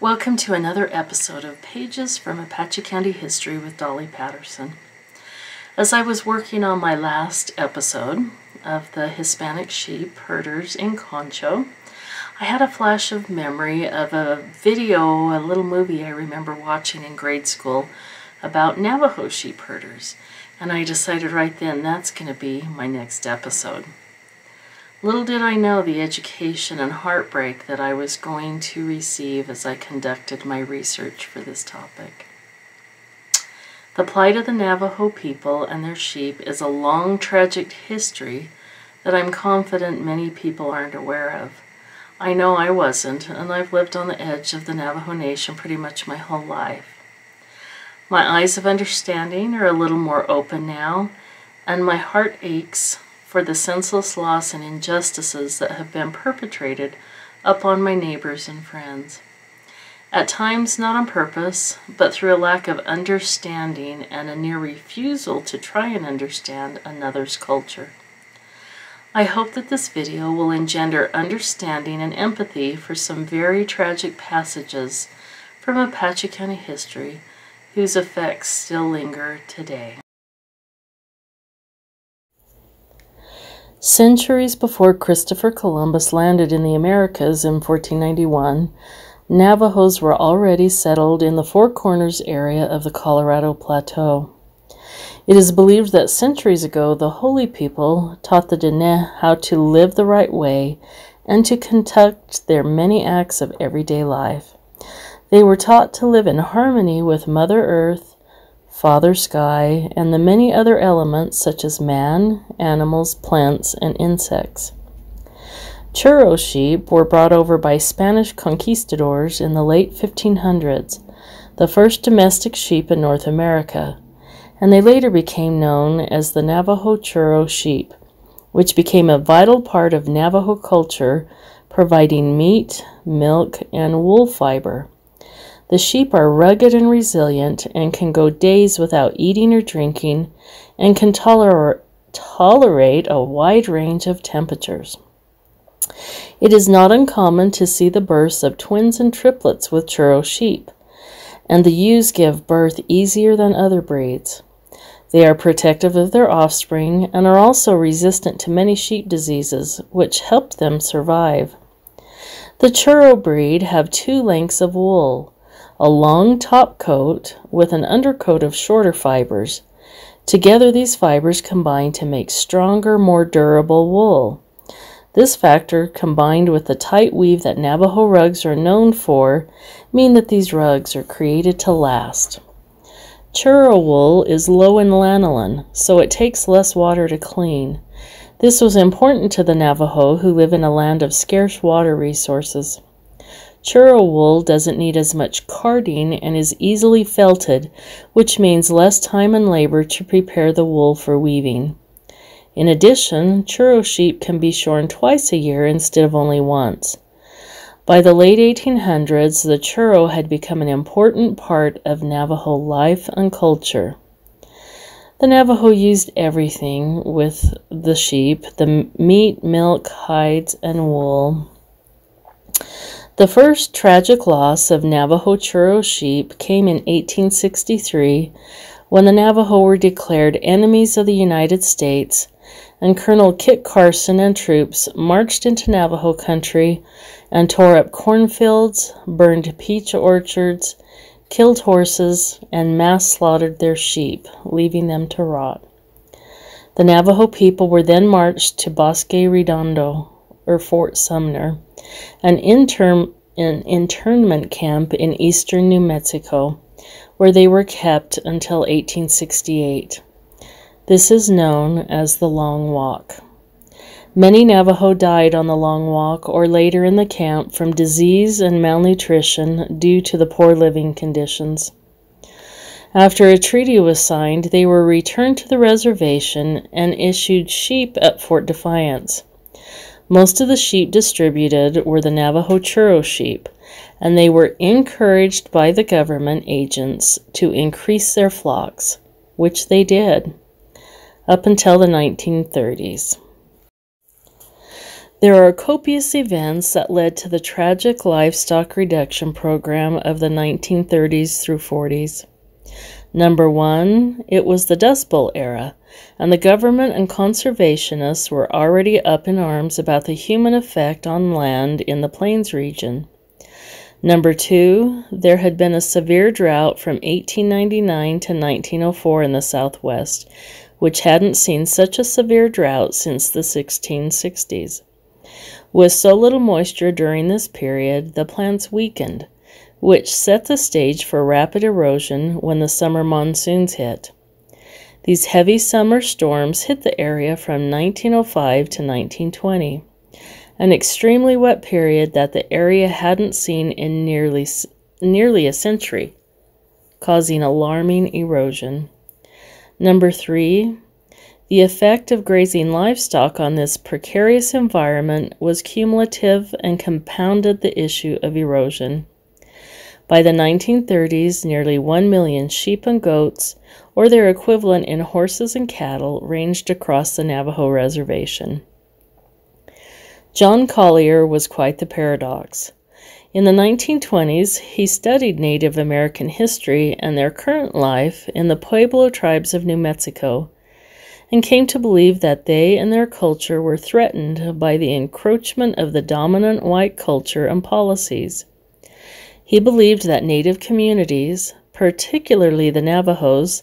Welcome to another episode of Pages from Apache County History with Dolly Patterson. As I was working on my last episode of the Hispanic sheep herders in Concho, I had a flash of memory of a video, a little movie I remember watching in grade school about Navajo sheep herders, and I decided right then that's going to be my next episode. Little did I know the education and heartbreak that I was going to receive as I conducted my research for this topic. The plight of the Navajo people and their sheep is a long, tragic history that I'm confident many people aren't aware of. I know I wasn't, and I've lived on the edge of the Navajo Nation pretty much my whole life. My eyes of understanding are a little more open now, and my heart aches for the senseless loss and injustices that have been perpetrated upon my neighbors and friends. At times not on purpose, but through a lack of understanding and a near refusal to try and understand another's culture. I hope that this video will engender understanding and empathy for some very tragic passages from Apache County history whose effects still linger today. Centuries before Christopher Columbus landed in the Americas in 1491, Navajos were already settled in the Four Corners area of the Colorado Plateau. It is believed that centuries ago the Holy People taught the Diné how to live the right way and to conduct their many acts of everyday life. They were taught to live in harmony with Mother Earth, Father Sky, and the many other elements such as man, animals, plants, and insects. Churro sheep were brought over by Spanish conquistadors in the late 1500s, the first domestic sheep in North America, and they later became known as the Navajo-Churro sheep, which became a vital part of Navajo culture, providing meat, milk, and wool fiber. The sheep are rugged and resilient and can go days without eating or drinking and can tolerate a wide range of temperatures. It is not uncommon to see the births of twins and triplets with Churro sheep, and the ewes give birth easier than other breeds. They are protective of their offspring and are also resistant to many sheep diseases, which help them survive. The Churro breed have two lengths of wool, a long top coat with an undercoat of shorter fibers. Together these fibers combine to make stronger, more durable wool. This factor, combined with the tight weave that Navajo rugs are known for, mean that these rugs are created to last. Churro wool is low in lanolin, so it takes less water to clean. This was important to the Navajo who live in a land of scarce water resources. Churro wool doesn't need as much carding and is easily felted, which means less time and labor to prepare the wool for weaving. In addition, Churro sheep can be shorn twice a year instead of only once. By the late 1800s, the Churro had become an important part of Navajo life and culture. The Navajo used everything with the sheep: the meat, milk, hides, and wool. The first tragic loss of Navajo-Churro sheep came in 1863 when the Navajo were declared enemies of the United States, and Colonel Kit Carson and troops marched into Navajo country and tore up cornfields, burned peach orchards, killed horses, and mass slaughtered their sheep, leaving them to rot. The Navajo people were then marched to Bosque Redondo, or Fort Sumner, an internment camp in eastern New Mexico, where they were kept until 1868. This is known as the Long Walk. Many Navajo died on the Long Walk or later in the camp from disease and malnutrition due to the poor living conditions. After a treaty was signed, they were returned to the reservation and issued sheep at Fort Defiance. Most of the sheep distributed were the Navajo-Churro sheep, and they were encouraged by the government agents to increase their flocks, which they did, up until the 1930s. There are copious events that led to the tragic Livestock Reduction Program of the 1930s through 40s. Number one, it was the Dust Bowl era, and the government and conservationists were already up in arms about the human effect on land in the Plains region. Number two, there had been a severe drought from 1899 to 1904 in the Southwest, which hadn't seen such a severe drought since the 1660s. With so little moisture during this period, the plants weakened, which set the stage for rapid erosion when the summer monsoons hit. These heavy summer storms hit the area from 1905 to 1920, an extremely wet period that the area hadn't seen in nearly a century, causing alarming erosion. Number three, the effect of grazing livestock on this precarious environment was cumulative and compounded the issue of erosion. By the 1930s, nearly 1 million sheep and goats, or their equivalent in horses and cattle, ranged across the Navajo reservation. John Collier was quite the paradox. In the 1920s, he studied Native American history and their current life in the Pueblo tribes of New Mexico, and came to believe that they and their culture were threatened by the encroachment of the dominant white culture and policies. He believed that Native communities, particularly the Navajos,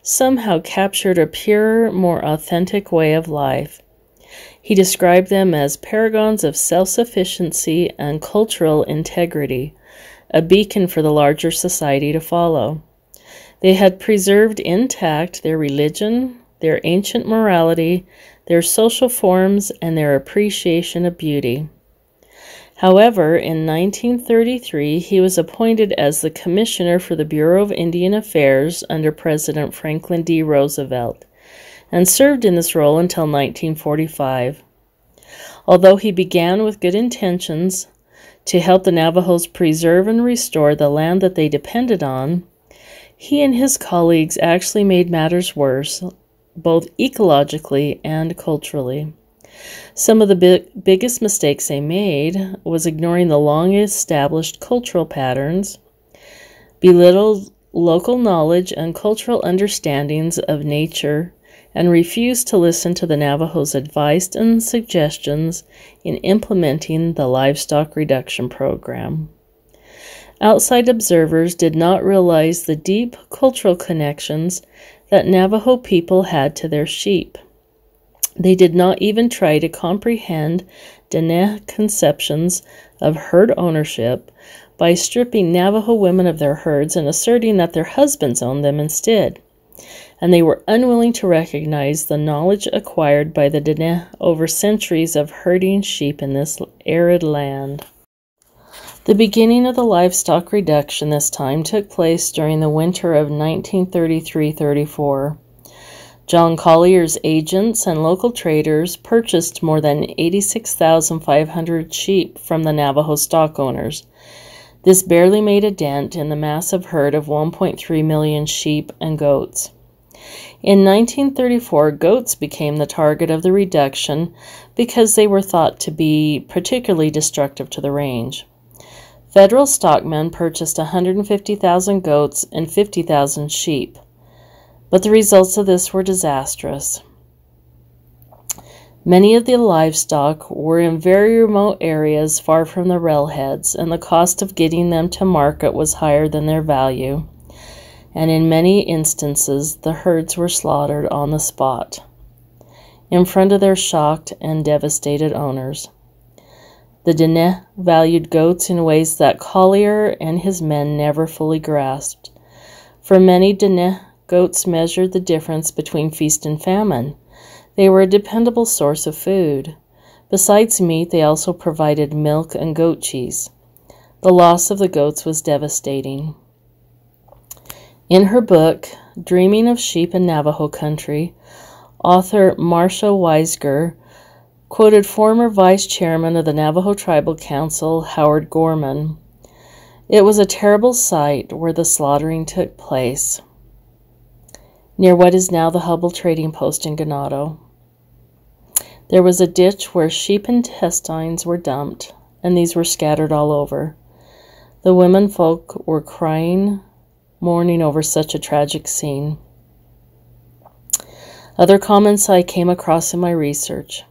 somehow captured a purer, more authentic way of life. He described them as paragons of self-sufficiency and cultural integrity, a beacon for the larger society to follow. They had preserved intact their religion, their ancient morality, their social forms, and their appreciation of beauty. However, in 1933, he was appointed as the Commissioner for the Bureau of Indian Affairs under President Franklin D. Roosevelt, and served in this role until 1945. Although he began with good intentions to help the Navajos preserve and restore the land that they depended on, he and his colleagues actually made matters worse, both ecologically and culturally. Some of the biggest mistakes they made was ignoring the long-established cultural patterns, belittled local knowledge and cultural understandings of nature, and refused to listen to the Navajos' advice and suggestions in implementing the Livestock Reduction Program. Outside observers did not realize the deep cultural connections that Navajo people had to their sheep. They did not even try to comprehend Diné conceptions of herd ownership by stripping Navajo women of their herds and asserting that their husbands owned them instead. And they were unwilling to recognize the knowledge acquired by the Diné over centuries of herding sheep in this arid land. The beginning of the livestock reduction this time took place during the winter of 1933-34. John Collier's agents and local traders purchased more than 86,500 sheep from the Navajo stock owners. This barely made a dent in the massive herd of 1.3 million sheep and goats. In 1934, goats became the target of the reduction because they were thought to be particularly destructive to the range. Federal stockmen purchased 150,000 goats and 50,000 sheep, but the results of this were disastrous. Many of the livestock were in very remote areas far from the railheads, and the cost of getting them to market was higher than their value, and in many instances the herds were slaughtered on the spot, in front of their shocked and devastated owners. The Diné valued goats in ways that Collier and his men never fully grasped. For many Diné, goats measured the difference between feast and famine. They were a dependable source of food. Besides meat, they also provided milk and goat cheese. The loss of the goats was devastating. In her book, Dreaming of Sheep in Navajo Country, author Marcia Weisger quoted former vice chairman of the Navajo Tribal Council, Howard Gorman. It was a terrible sight where the slaughtering took place, near what is now the Hubble Trading Post in Ganado. There was a ditch where sheep intestines were dumped, and these were scattered all over. The women folk were crying, mourning over such a tragic scene. Other comments I came across in my research.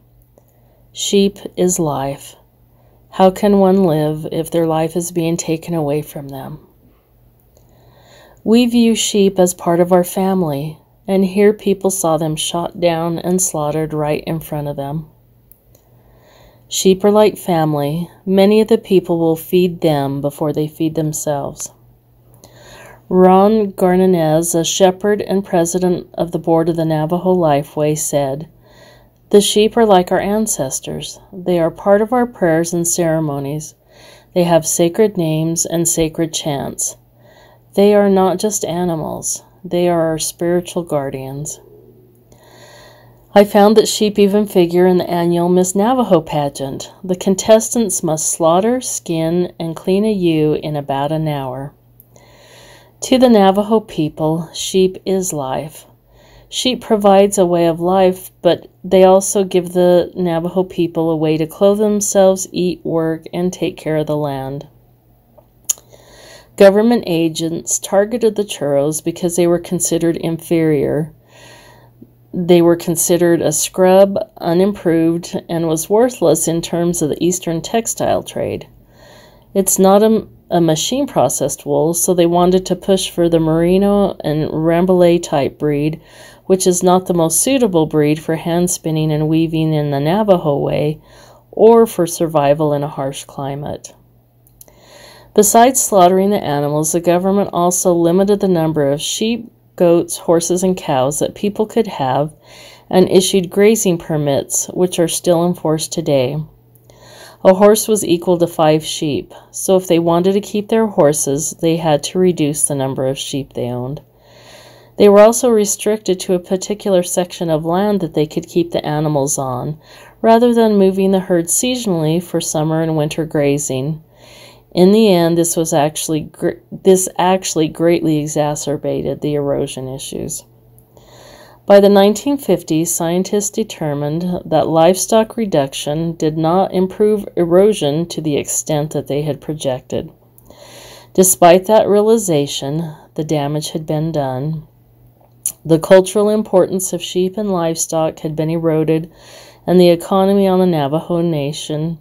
Sheep is life. How can one live if their life is being taken away from them? We view sheep as part of our family, and here people saw them shot down and slaughtered right in front of them. Sheep are like family. Many of the people will feed them before they feed themselves. Ron Garnanez, a shepherd and president of the board of the Navajo Lifeway, said, "The sheep are like our ancestors. They are part of our prayers and ceremonies. They have sacred names and sacred chants. They are not just animals. They are our spiritual guardians." I found that sheep even figure in the annual Miss Navajo pageant. The contestants must slaughter, skin, and clean a ewe in about an hour. To the Navajo people, sheep is life. Sheep provides a way of life, but they also give the Navajo people a way to clothe themselves, eat, work, and take care of the land. Government agents targeted the Churros because they were considered inferior. They were considered a scrub, unimproved, and was worthless in terms of the Eastern textile trade. It's not a machine-processed wool, so they wanted to push for the Merino and Rambouillet type breed, which is not the most suitable breed for hand spinning and weaving in the Navajo way, or for survival in a harsh climate. Besides slaughtering the animals, the government also limited the number of sheep, goats, horses, and cows that people could have, and issued grazing permits, which are still enforced today. A horse was equal to 5 sheep, so if they wanted to keep their horses, they had to reduce the number of sheep they owned. They were also restricted to a particular section of land that they could keep the animals on, rather than moving the herd seasonally for summer and winter grazing. In the end, this actually greatly exacerbated the erosion issues. By the 1950s, scientists determined that livestock reduction did not improve erosion to the extent that they had projected. Despite that realization, the damage had been done. The cultural importance of sheep and livestock had been eroded, and the economy on the Navajo Nation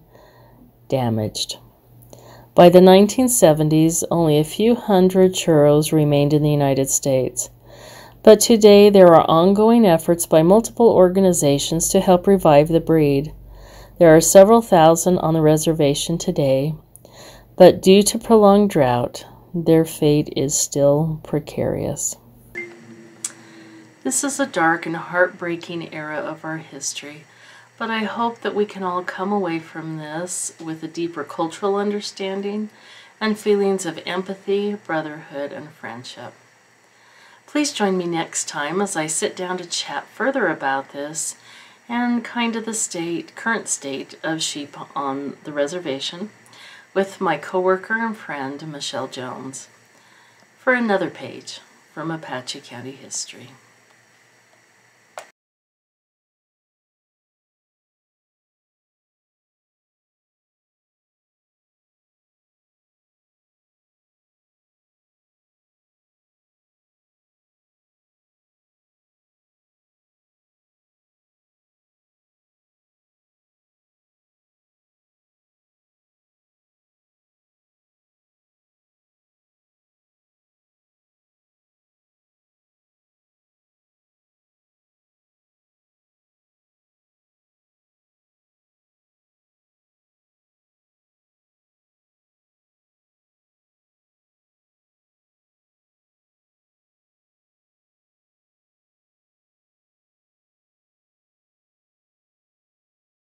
damaged. By the 1970s, only a few hundred Churros remained in the United States. But today there are ongoing efforts by multiple organizations to help revive the breed. There are several thousand on the reservation today, but due to prolonged drought, their fate is still precarious. This is a dark and heartbreaking era of our history, but I hope that we can all come away from this with a deeper cultural understanding and feelings of empathy, brotherhood, and friendship. Please join me next time as I sit down to chat further about this and kind of the current state of sheep on the reservation with my coworker and friend, Michelle Jones, for another page from Apache County History.